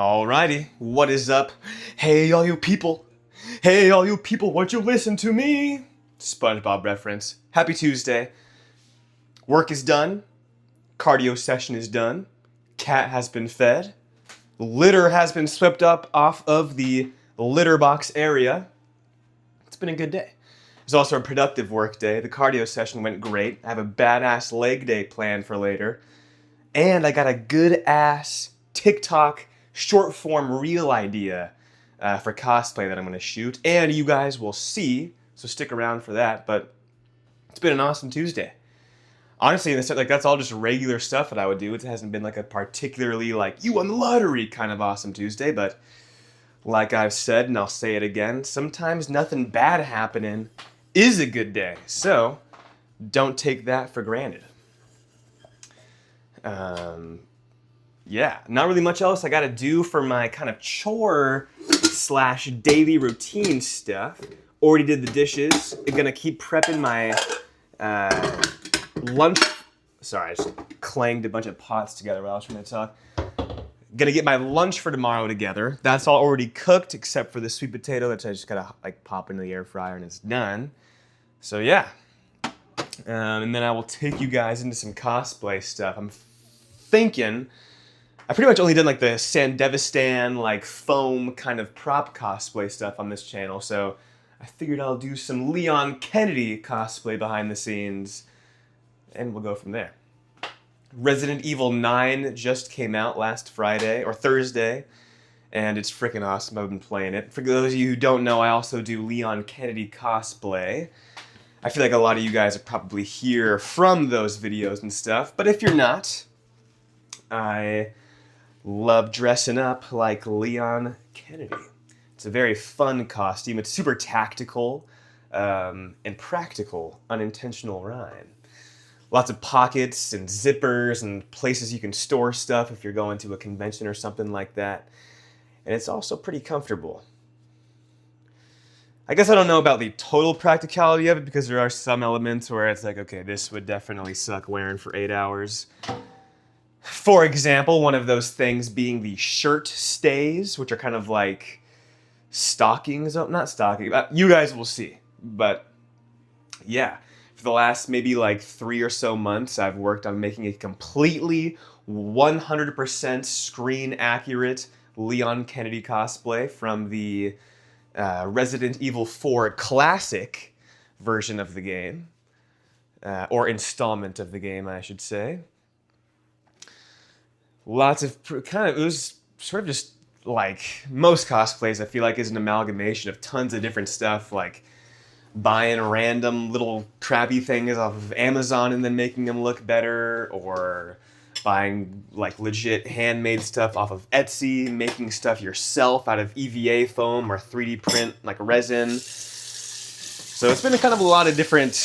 Alrighty, what is up? Hey, all you people! Hey, all you people, won't you listen to me? SpongeBob reference. Happy Tuesday. Work is done. Cardio session is done. Cat has been fed. Litter has been swept up off of the litter box area. It's been a good day. It was also a productive work day. The cardio session went great. I have a badass leg day planned for later. And I got a good ass TikTok short form reel idea for cosplay that I'm going to shoot. And you guys will see, so stick around for that. But it's been an awesome Tuesday. Honestly, that's all just regular stuff that I would do. It hasn't been like a particularly like, you won the lottery kind of awesome Tuesday. But like I've said, and I'll say it again, sometimes nothing bad happening is a good day. So don't take that for granted. Yeah, not really much else I gotta do for my kind of chore / daily routine stuff. Already did the dishes. I'm gonna keep prepping my lunch. Sorry, I just clanged a bunch of pots together while I was trying to talk. Gonna get my lunch for tomorrow together. That's all already cooked except for the sweet potato that I just gotta like pop into the air fryer and it's done. So yeah. And then I will take you guys into some cosplay stuff. I'm thinking, I pretty much only done like the Sandevistan like foam kind of prop cosplay stuff on this channel, so I figured I'll do some Leon Kennedy cosplay behind the scenes, and we'll go from there. Resident Evil 9 just came out last Friday, or Thursday, and it's freaking awesome. I've been playing it. For those of you who don't know, I also do Leon Kennedy cosplay. I feel like a lot of you guys are probably here from those videos and stuff, but if you're not, I love dressing up like Leon Kennedy. It's a very fun costume. It's super tactical and practical, unintentional rhyme. Lots of pockets and zippers and places you can store stuff if you're going to a convention or something like that. And it's also pretty comfortable. I guess I don't know about the total practicality of it because there are some elements where it's like, okay, this would definitely suck wearing for 8 hours. For example, one of those things being the shirt stays, which are kind of like stockings. Oh, not stocking. You guys will see. But yeah, for the last maybe like 3 or so months, I've worked on making a completely 100% screen accurate Leon Kennedy cosplay from the Resident Evil 4 classic version of the game. Or installment of the game, I should say. Lots of it was sort of just like most cosplays, I feel like, is an amalgamation of tons of different stuff, like buying random little crappy things off of Amazon and then making them look better, or buying like legit handmade stuff off of Etsy, making stuff yourself out of EVA foam or 3D print like resin. So it's been kind of a lot of different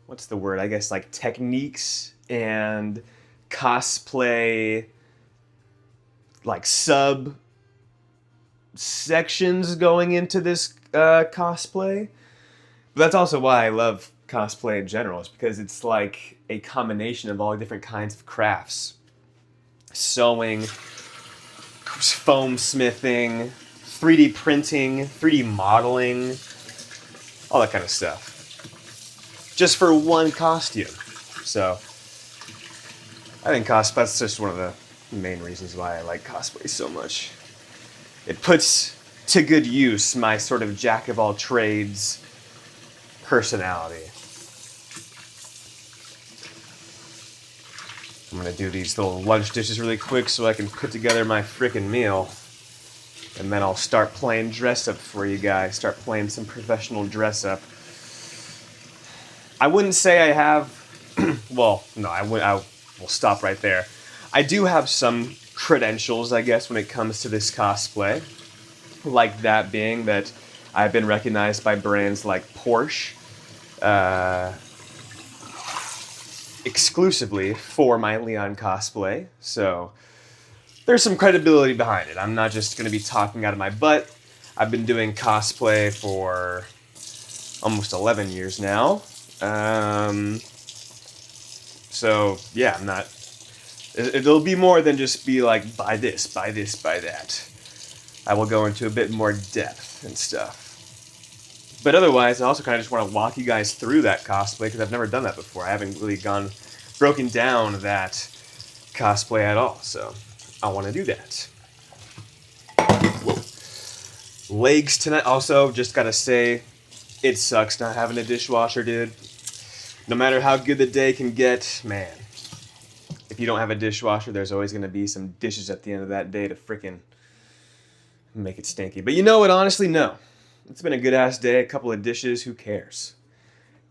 what's the word? I guess like techniques and cosplay like sub sections going into this cosplay. But that's also why I love cosplay in general, is because it's like a combination of all different kinds of crafts. Sewing, foam smithing, 3D printing, 3D modeling, all that kind of stuff. Just for one costume. So I think that's just one of the main reasons why I like cosplay so much. It puts to good use my sort of jack-of-all-trades personality. I'm gonna do these little lunch dishes really quick so I can put together my frickin' meal. And then I'll start playing dress-up for you guys. Start playing some professional dress-up. I wouldn't say I have... well, no, I will stop right there. I do have some credentials, I guess, when it comes to this cosplay. Like that being that I've been recognized by brands like Porsche exclusively for my Leon cosplay. So there's some credibility behind it. I'm not just going to be talking out of my butt. I've been doing cosplay for almost 11 years now. So yeah, I'm not It'll be more than just be like, buy this, buy this, buy that. I will go into a bit more depth and stuff. But otherwise, I also kind of just want to walk you guys through that cosplay because I've never done that before. I haven't really broken down that cosplay at all, so I want to do that. Whoa. Legs tonight. Also, just gotta say, it sucks not having a dishwasher, dude. No matter how good the day can get, man, if you don't have a dishwasher, there's always going to be some dishes at the end of that day to frickin' make it stinky. But you know what? Honestly, no. It's been a good-ass day, a couple of dishes, who cares?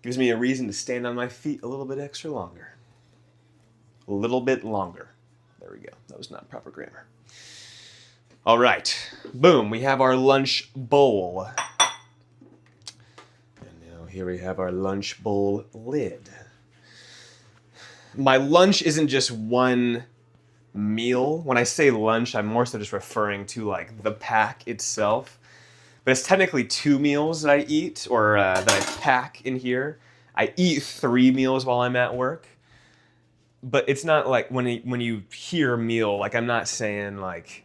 Gives me a reason to stand on my feet a little bit extra longer. A little bit longer. There we go. That was not proper grammar. All right. Boom. We have our lunch bowl. Here we have our lunch bowl lid. My lunch isn't just one meal. When I say lunch, I'm more so just referring to like the pack itself. But it's technically 2 meals that I eat, or that I pack in here. I eat 3 meals while I'm at work. But it's not like when you hear meal, like I'm not saying like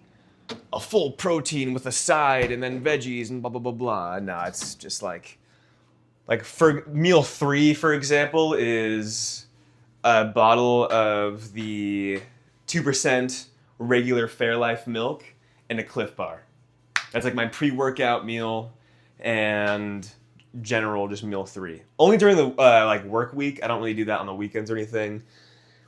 a full protein with a side and then veggies and blah, blah, blah, blah. No, it's just like for meal 3, for example, is a bottle of the 2% regular Fairlife milk and a Cliff Bar. That's like my pre-workout meal and general just meal 3. Only during the like work week. I don't really do that on the weekends or anything.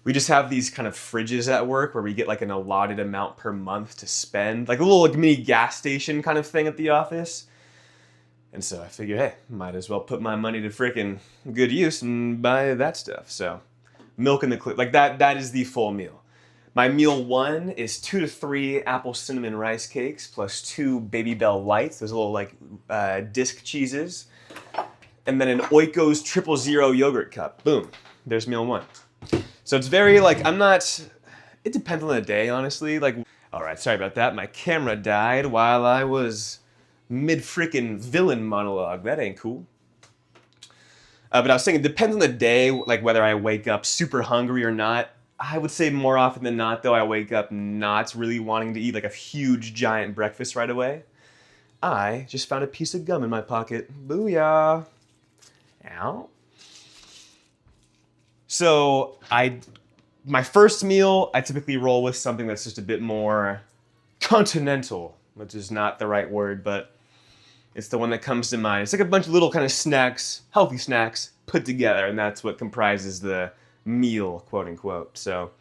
We just have these kind of fridges at work where we get like an allotted amount per month to spend, like a little like mini gas station kind of thing at the office. And so I figured, hey, might as well put my money to frickin' good use and buy that stuff. So milk in the clip, like that is the full meal. My meal 1 is 2 to 3 apple cinnamon rice cakes plus 2 Baby Bell Lights. Those little like disc cheeses. And then an Oikos 000 yogurt cup. Boom. There's meal 1. So it's very like, it depends on the day, honestly. Like, all right, sorry about that. My camera died while I was mid-frickin' villain monologue. That ain't cool. But I was saying it depends on the day, like whether I wake up super hungry or not. I would say more often than not, though, I wake up not really wanting to eat like a huge, giant breakfast right away. I just found a piece of gum in my pocket. Booyah. Ow. So my first meal, I typically roll with something that's just a bit more continental, which is not the right word, but it's the one that comes to mind. It's like a bunch of little kind of snacks, healthy snacks, put together, and that's what comprises the meal, quote unquote. So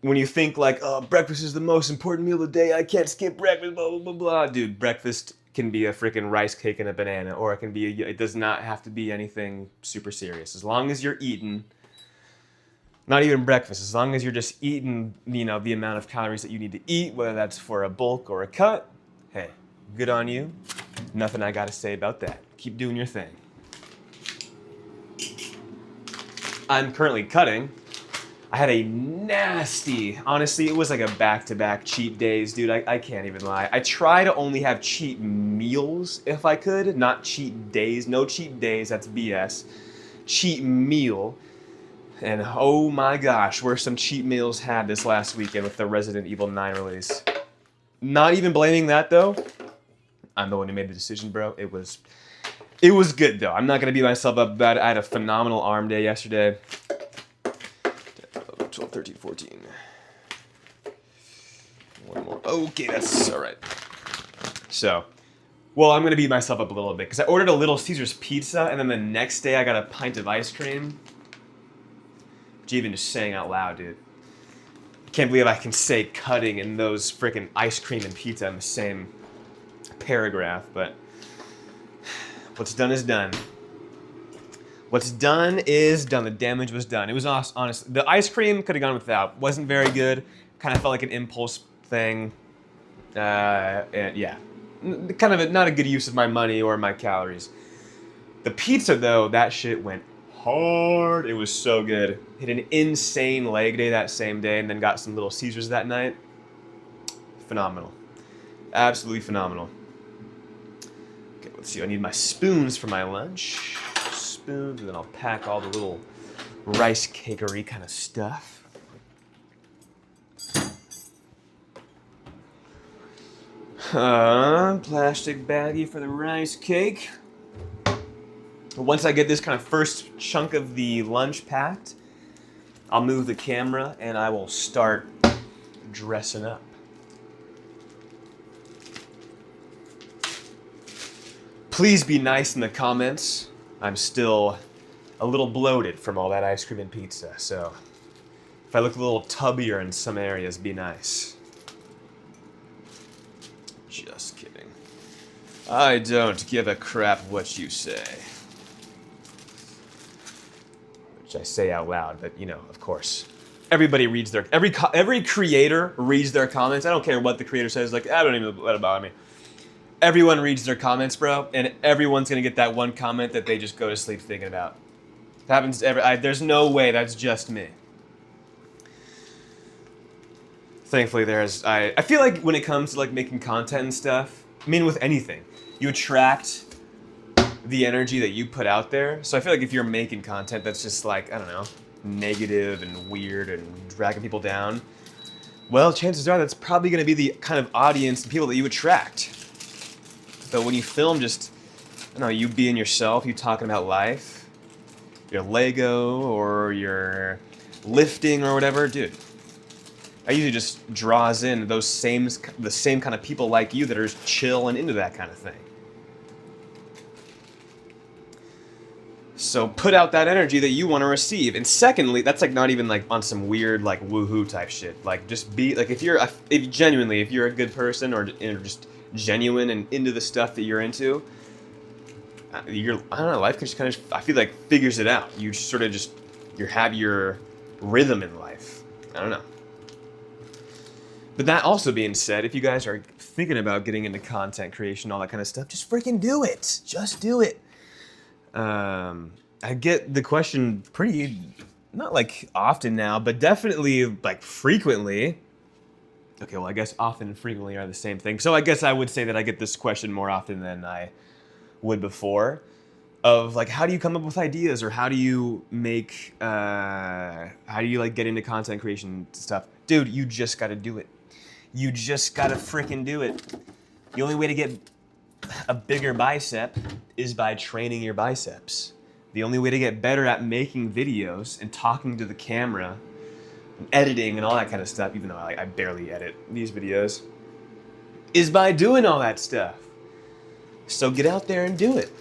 when you think like, oh, breakfast is the most important meal of the day, I can't skip breakfast, blah, blah, blah, blah. Dude, breakfast can be a freaking rice cake and a banana, or it does not have to be anything super serious. As long as you're eating, not even breakfast, as long as you're just eating, the amount of calories that you need to eat, whether that's for a bulk or a cut, hey, good on you. Nothing I gotta say about that. Keep doing your thing. I'm currently cutting. I had a nasty, honestly, it was like a back-to-back cheat days, dude. I can't even lie. I try to only have cheat meals if I could, not cheat days. No cheat days, that's BS. Cheat meal. And oh my gosh, were some cheat meals had this last weekend with the Resident Evil 9 release. Not even blaming that though. I'm the one who made the decision, bro. It was good though. I'm not gonna beat myself up about it. I had a phenomenal arm day yesterday. 12, 13, 14. One more. Okay, that's all right. So, well, I'm gonna beat myself up a little bit because I ordered a Little Caesars pizza and then the next day I got a pint of ice cream. Which even just saying out loud, dude. Can't believe I can say cutting and those freaking ice cream and pizza in the same paragraph, but what's done is done. What's done is done. The damage was done. It was honest. The ice cream could have gone without. Wasn't very good. Kind of felt like an impulse thing. And yeah, kind of not a good use of my money or my calories. The pizza though, that shit went hard. It was so good. Hit an insane leg day that same day, and then got some Little Caesars that night. Phenomenal. Absolutely phenomenal. Okay, let's see. I need my spoons for my lunch. Spoons, and then I'll pack all the little rice cakery kind of stuff. Plastic baggie for the rice cake. Once I get this kind of first chunk of the lunch packed, I'll move the camera and I will start dressing up. Please be nice in the comments. I'm still a little bloated from all that ice cream and pizza, so if I look a little tubbier in some areas, be nice. Just kidding. I don't give a crap what you say. Which I say out loud, but you know, of course. Everybody reads their, every creator reads their comments. I don't care what the creator says, like, I don't even let it bother me. Everyone reads their comments, bro, and everyone's gonna get that one comment that they just go to sleep thinking about. It happens to there's no way that's just me. Thankfully, I feel like when it comes to like making content and stuff, I mean with anything, you attract the energy that you put out there. So I feel like if you're making content that's just like, I don't know, negative and weird and dragging people down, well, chances are that's probably gonna be the kind of audience and people that you attract. But when you film just, I don't know, you being yourself, you talking about life, your Lego or your lifting or whatever, dude, that usually just draws in the same kind of people like you that are just chill and into that kind of thing. So put out that energy that you want to receive. And secondly, that's like not even like on some weird like woohoo type shit. Like just be like if you're a good person or just genuine and into the stuff that you're into, I don't know, life can just kind of, I feel like, figures it out. You sort of just, you have your rhythm in life. I don't know. But that also being said, if you guys are thinking about getting into content creation, all that kind of stuff, just freaking do it. Just do it. I get the question pretty, not like often now, but definitely like frequently. Okay, well, I guess often and frequently are the same thing. So I guess I would say that I get this question more often than I would before, of like, how do you come up with ideas, or how do you make, how do you like get into content creation stuff? Dude, you just gotta do it. You just gotta freaking do it. The only way to get a bigger bicep is by training your biceps. The only way to get better at making videos and talking to the camera and editing and all that kind of stuff, even though I barely edit these videos, is by doing all that stuff. So get out there and do it.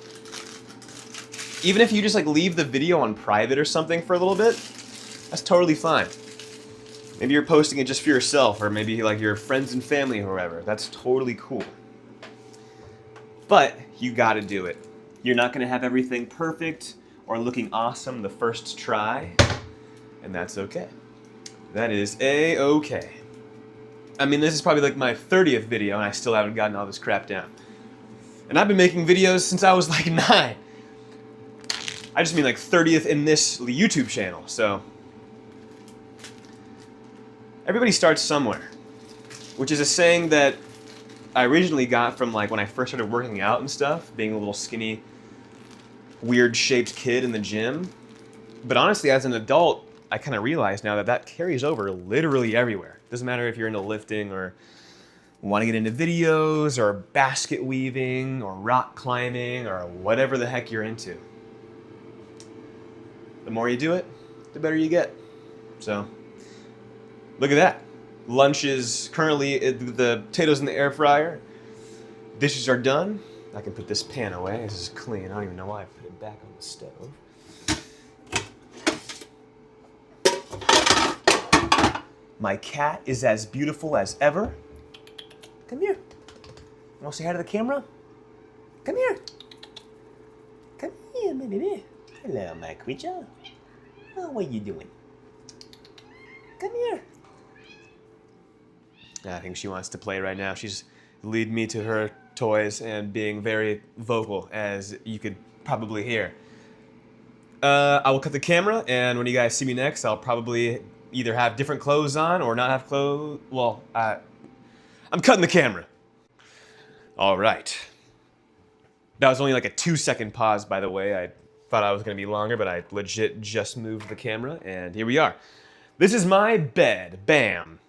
Even if you just like leave the video on private or something for a little bit, that's totally fine. Maybe you're posting it just for yourself, or maybe like your friends and family or whoever. That's totally cool. But you gotta do it. You're not gonna have everything perfect or looking awesome the first try, and that's okay. That is A-okay. I mean, this is probably like my 30th video and I still haven't gotten all this crap down. And I've been making videos since I was like 9. I just mean like 30th in this YouTube channel, so. Everybody starts somewhere, which is a saying that I originally got from like when I first started working out and stuff, being a little skinny, weird shaped kid in the gym. But honestly, as an adult, I kind of realize now that that carries over literally everywhere. Doesn't matter if you're into lifting or want to get into videos or basket weaving or rock climbing or whatever the heck you're into. The more you do it, the better you get. So, look at that. Lunch is currently, the potatoes in the air fryer. Dishes are done. I can put this pan away. This is clean. I don't even know why I put it back on the stove. My cat is as beautiful as ever. Come here. You want to say hi to the camera? Come here. Come here, my baby. Hello, my creature. Oh, what are you doing? Come here. I think she wants to play right now. She's leading me to her toys and being very vocal, as you could probably hear. I will cut the camera, and when you guys see me next, I'll probably either have different clothes on or not have clothes. Well, I'm cutting the camera. All right. That was only like a 2-second pause, by the way. I thought I was going to be longer, but I legit just moved the camera, and here we are. This is my bed. Bam.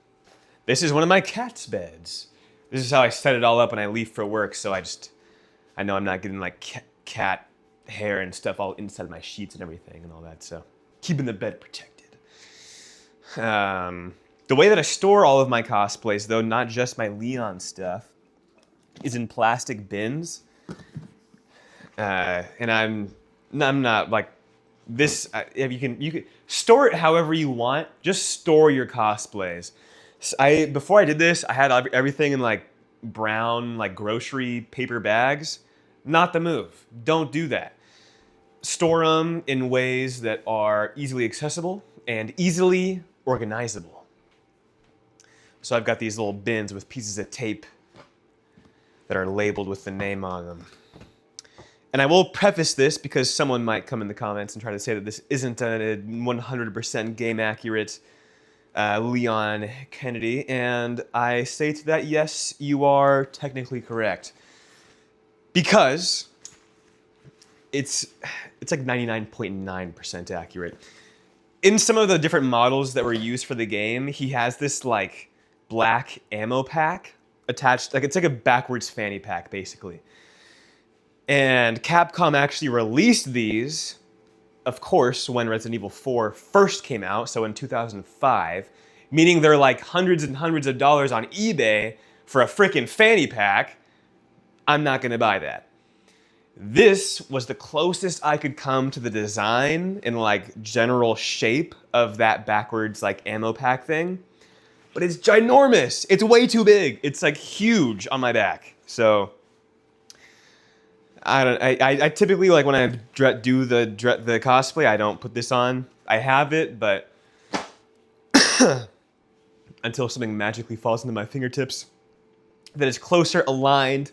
This is one of my cat's beds. This is how I set it all up when I leave for work, so I know I'm not getting like cat hair and stuff all inside of my sheets and everything and all that, so keeping the bed protected. The way that I store all of my cosplays, though, not just my Leon stuff, is in plastic bins. And I'm not like this. If you can store it however you want. Just store your cosplays. Before I did this, I had everything in like brown like grocery paper bags. Not the move. Don't do that. Store them in ways that are easily accessible and easily organizable. So I've got these little bins with pieces of tape that are labeled with the name on them. And I will preface this because someone might come in the comments and try to say that this isn't a 100% game accurate Leon Kennedy. And I say to that, yes, you are technically correct. Because it's like 99.9% accurate. In some of the different models that were used for the game, he has this like black ammo pack attached. Like it's like a backwards fanny pack, basically. And Capcom actually released these, of course, when Resident Evil 4 first came out, so in 2005, meaning they're like hundreds and hundreds of dollars on eBay for a frickin' fanny pack. I'm not gonna buy that. This was the closest I could come to the design and like general shape of that backwards like ammo pack thing. But it's ginormous. It's way too big. It's like huge on my back. So I typically like when I do the cosplay, I don't put this on. I have it, but until something magically falls into my fingertips that is closer aligned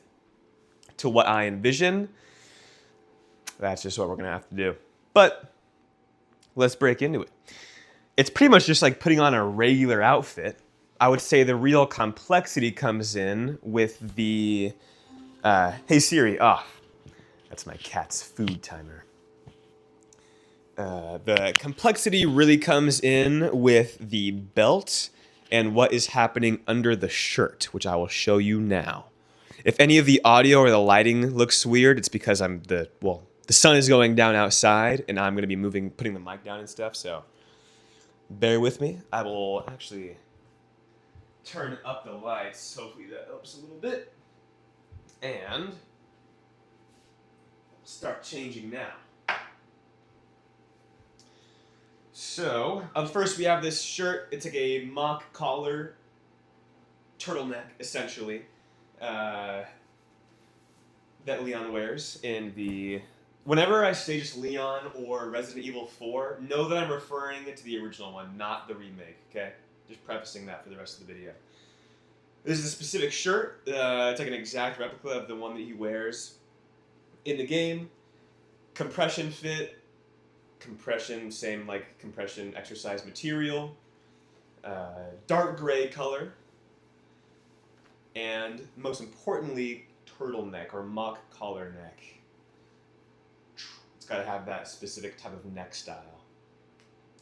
to what I envision, that's just what we're gonna have to do. But let's break into it. It's pretty much just like putting on a regular outfit. I would say the real complexity comes in with the, hey Siri, off. That's my cat's food timer. The complexity really comes in with the belt and what is happening under the shirt, which I will show you now. If any of the audio or the lighting looks weird, it's because the sun is going down outside and I'm going to be putting the mic down and stuff, so bear with me. I will actually turn up the lights. Hopefully that helps a little bit. And start changing now. So, up first we have this shirt. It's like a mock collar turtleneck, essentially, that Leon wears in the... Whenever I say just Leon or Resident Evil 4, know that I'm referring to the original one, not the remake, okay? Just prefacing that for the rest of the video. This is a specific shirt. It's like an exact replica of the one that he wears in the game. Compression fit. Compression, same like compression exercise material. Dark gray color. And most importantly, turtleneck or mock collar neck. It's got to have that specific type of neck style.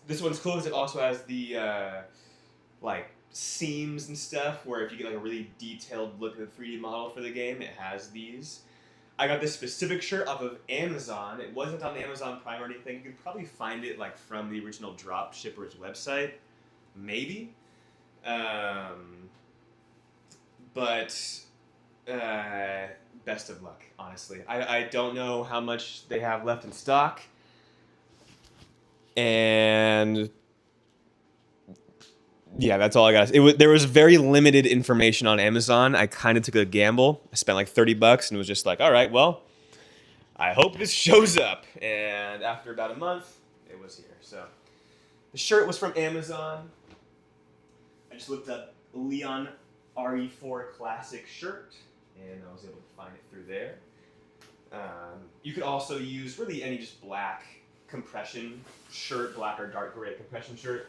This one's cool because it also has the like seams and stuff where if you get like a really detailed look at the 3D model for the game, it has these. I got this specific shirt off of Amazon. It wasn't on Amazon Prime or anything. You can probably find it like from the original drop shipper's website, maybe. But best of luck, honestly. I don't know how much they have left in stock. And yeah, that's all I got. There was very limited information on Amazon. I kind of took a gamble. I spent like $30 and was just like, all right, well, I hope this shows up. And after about a month, it was here. So the shirt was from Amazon. I just looked up Leon RE4 Classic shirt, and I was able to find it through there. You could also use really any just black compression shirt, black or dark gray compression shirt.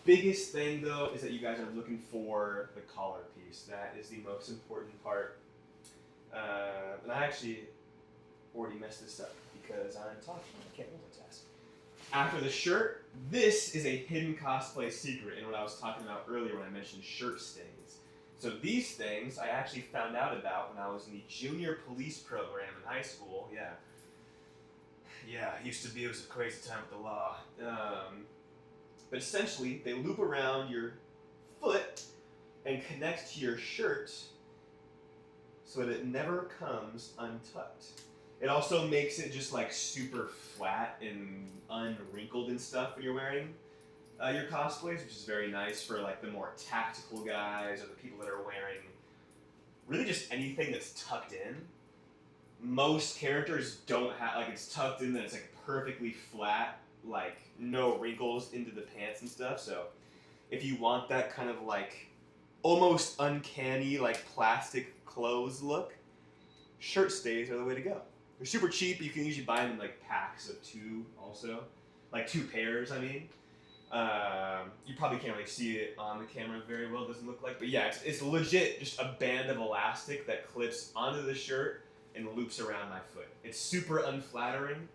Biggest thing though is that you guys are looking for the collar piece. That is the most important part. And I actually already messed this up because I'm talking. I can't multitask. After the shirt, this is a hidden cosplay secret in what I was talking about earlier when I mentioned shirt stains. So these things I actually found out about when I was in the junior police program in high school. Yeah. Yeah, it used to be, it was a crazy time with the law. But essentially, they loop around your foot and connect to your shirt so that it never comes untucked. It also makes it just like super flat and unwrinkled and stuff when you're wearing your cosplays, which is very nice for like the more tactical guys or the people that are wearing really just anything that's tucked in. Most characters don't have, like, it's tucked in, that it's like perfectly flat, like no wrinkles into the pants and stuff. So if you want that kind of like almost uncanny like plastic clothes look, shirt stays are the way to go. They're super cheap. You can usually buy them in like packs of 2 also, like 2 pairs. I mean, you probably can't really see it on the camera very well. It doesn't look like, but yeah, it's legit just a band of elastic that clips onto the shirt and loops around my foot. It's super unflattering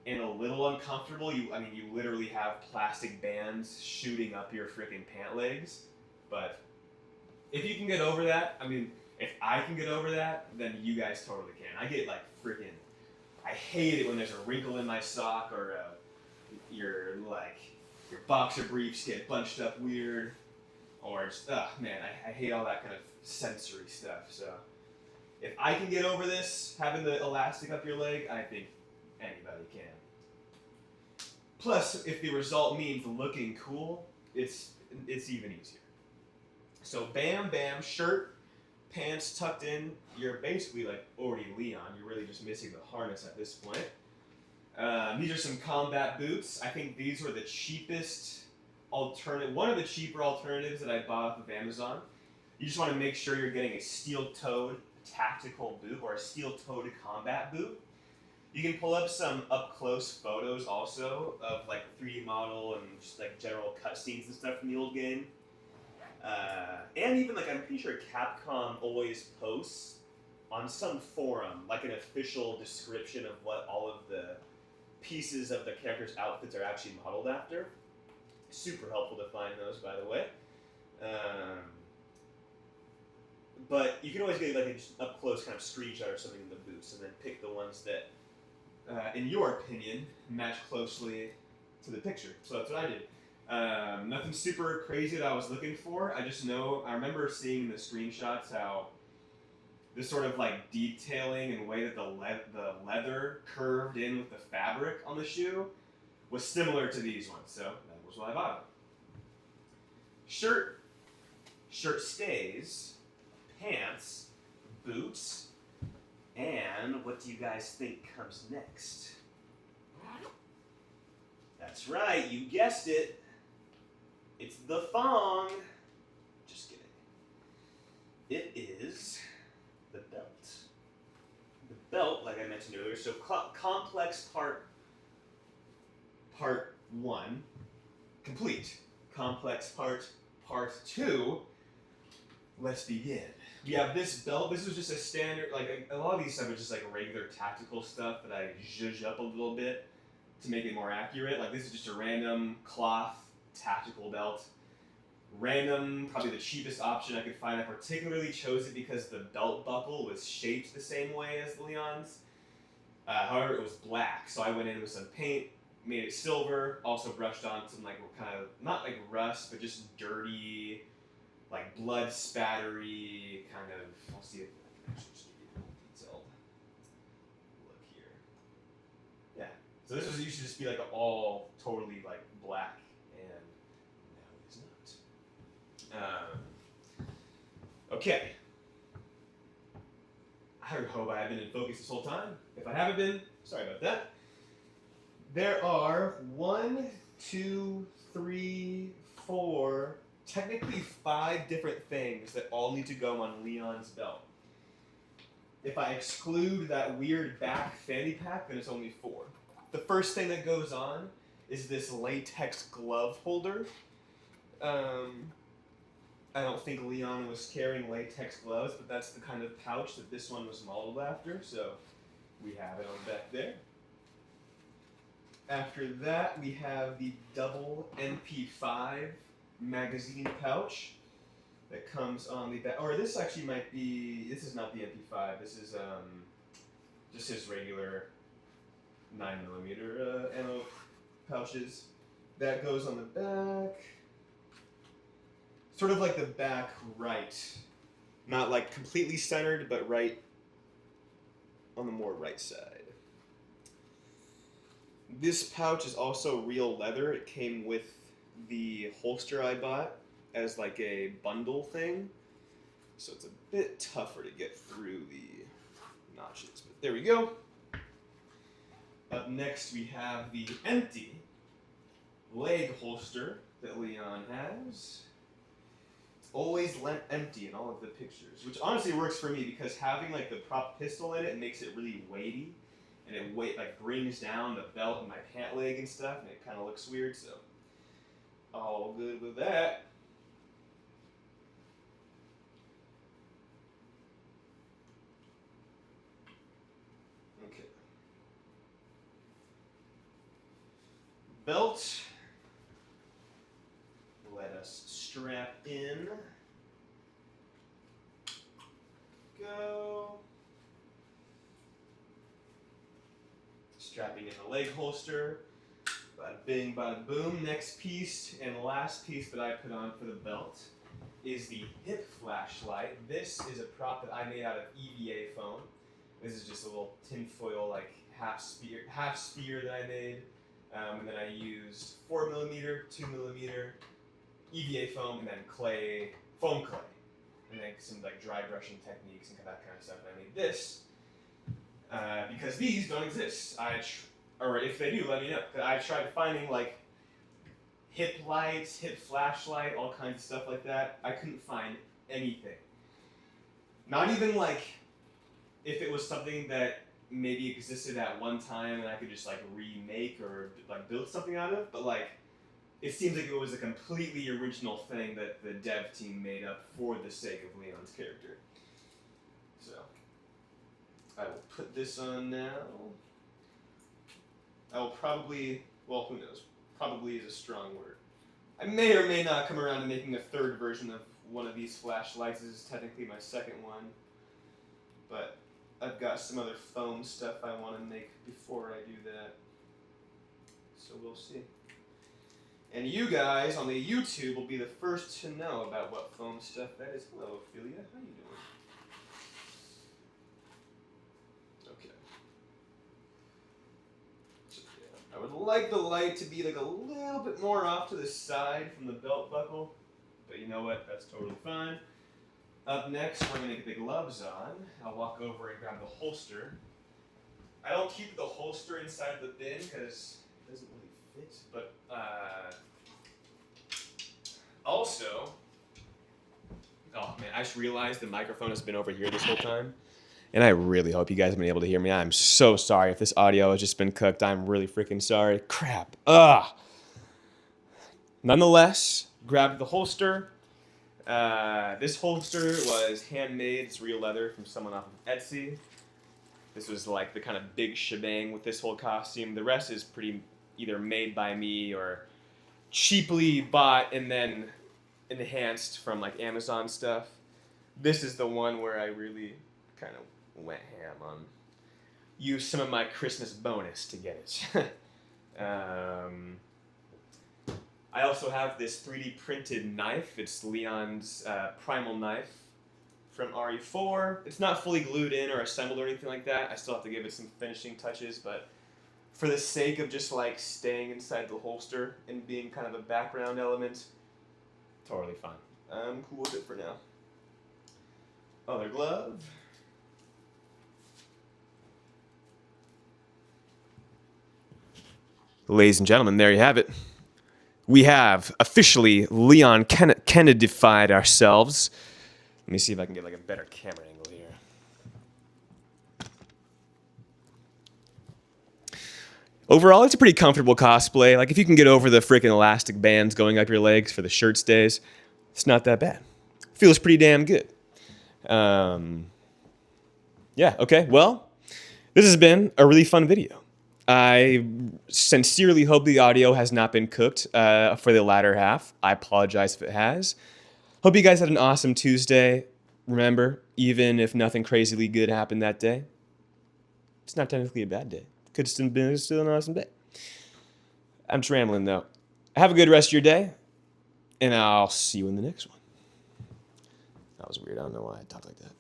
and a little uncomfortable. You literally have plastic bands shooting up your freaking pant legs. But if you can get over that, if I can get over that, then you guys totally can. I get like freaking, I hate it when there's a wrinkle in my sock or your boxer briefs get bunched up weird, or just, man, I hate all that kind of sensory stuff. So if I can get over this, having the elastic up your leg, I think anybody can. Plus, if the result means looking cool, it's even easier. So bam, bam, shirt, pants tucked in, you're basically like already Leon. You're really just missing the harness at this point. These are some combat boots. I think these were the cheapest alternative, one of the cheaper alternatives that I bought off of Amazon. You just want to make sure you're getting a steel-toed tactical boot or a steel-toed combat boot. You can pull up some up-close photos also of like 3D model and just like general cutscenes and stuff from the old game. And even like I'm pretty sure Capcom always posts on some forum like an official description of what all of the pieces of the characters' outfits are actually modeled after. Super helpful to find those, by the way. But you can always get like an up-close kind of screenshot or something of the boots and then pick the ones that, in your opinion, match closely to the picture. So that's what I did. Nothing super crazy that I was looking for. I remember seeing in the screenshots how this sort of like detailing and way that the leather curved in with the fabric on the shoe was similar to these ones. So that was why I bought it. Shirt stays, pants, boots, and what do you guys think comes next? That's right, you guessed it. It's the thong. Just kidding. It is the belt. The belt, like I mentioned earlier, so complex part 1, complete. Complex part 2, let's begin. We have this belt. This is just a standard, like a lot of these stuff is just like regular tactical stuff that I zhuzh up a little bit to make it more accurate. Like this is just a random cloth tactical belt. Random, probably the cheapest option I could find. I particularly chose it because the belt buckle was shaped the same way as Leon's. However, it was black, so I went in with some paint, made it silver, also brushed on some like kind of, not like rust, but just dirty, like blood spattery kind of, I'll see if I can actually just give you a detailed look here. Yeah, so this was used to just be like all totally like black, and now it is not. Okay. I hope I have been in focus this whole time. If I haven't been, sorry about that. There are 1, 2, 3, 4, technically 5 different things that all need to go on Leon's belt. If I exclude that weird back fanny pack, then it's only 4. The first thing that goes on is this latex glove holder. I don't think Leon was carrying latex gloves, but that's the kind of pouch that this one was modeled after, so we have it on back there. After that, we have the double MP5 magazine pouch. that comes on the back. Or this actually might be. This is not the MP5. This is just his regular 9mm ammo pouches. That goes on the back. Sort of like the back right. Not like completely centered, but right on the more right side. This pouch is also real leather. It came with the holster I bought as like a bundle thing. So it's a bit tougher to get through the notches. But there we go. Up next we have the empty leg holster that Leon has. It's always empty in all of the pictures, which honestly works for me because having like the prop pistol in it makes it really weighty, and it like brings down the belt and my pant leg and stuff, and it kind of looks weird. So all good with that. Okay. Belt. Let us strap in. Go. Strapping in the leg holster. Bada bing, bada boom. Next piece and last piece that I put on for the belt is the hip flashlight. This is a prop that I made out of EVA foam. This is just a little tinfoil like half sphere that I made. And then I used 4mm, 2mm EVA foam, and then foam clay, and then some like dry brushing techniques and that kind of stuff. And I made this because these don't exist. Or if they do, let me know. I tried finding like hip lights, hip flashlight, all kinds of stuff like that. I couldn't find anything. Not even like if it was something that maybe existed at one time and I could just like remake or like build something out of, but like it seems like it was a completely original thing that the dev team made up for the sake of Leon's character. So I will put this on now. I will probably, well, who knows, probably is a strong word. I may or may not come around to making a third version of one of these flashlights. This is technically my second one, but I've got some other foam stuff I want to make before I do that. So we'll see. And you guys on the YouTube will be the first to know about what foam stuff that is. Hello, Ophelia. How you doing? Okay. So, yeah, I would like the light to be like a little bit more off to the side from the belt buckle, but you know what? That's totally fine. Up next, we're going to get the gloves on. I'll walk over and grab the holster. I don't keep the holster inside the bin because it doesn't really fit, but also, oh man, I just realized the microphone has been over here this whole time, and I really hope you guys have been able to hear me. I'm so sorry if this audio has just been cooked. I'm really freaking sorry. Crap. Ugh. Nonetheless, grabbed the holster. This holster was handmade. It's real leather from someone off of Etsy. This was like the kind of big shebang with this whole costume. The rest is pretty either made by me or cheaply bought and then enhanced from like Amazon stuff. This is the one where I really kind of went ham on. Used some of my Christmas bonus to get it. I also have this 3D printed knife. It's Leon's primal knife from RE4. It's not fully glued in or assembled or anything like that. I still have to give it some finishing touches, but for the sake of just like staying inside the holster and being kind of a background element, totally fine. I'm cool with it for now. Other glove. Ladies and gentlemen, there you have it. We have officially Leon Kennedy-fied ourselves. Let me see if I can get like a better camera angle here. Overall, it's a pretty comfortable cosplay. Like if you can get over the freaking elastic bands going up your legs for the shirt stays, it's not that bad. Feels pretty damn good. Yeah, okay, well, this has been a really fun video. I sincerely hope the audio has not been cooked for the latter half. I apologize if it has. Hope you guys had an awesome Tuesday. Remember, even if nothing crazily good happened that day, it's not technically a bad day. Could have been still an awesome day. I'm just rambling, though. Have a good rest of your day, and I'll see you in the next one. That was weird. I don't know why I talked like that.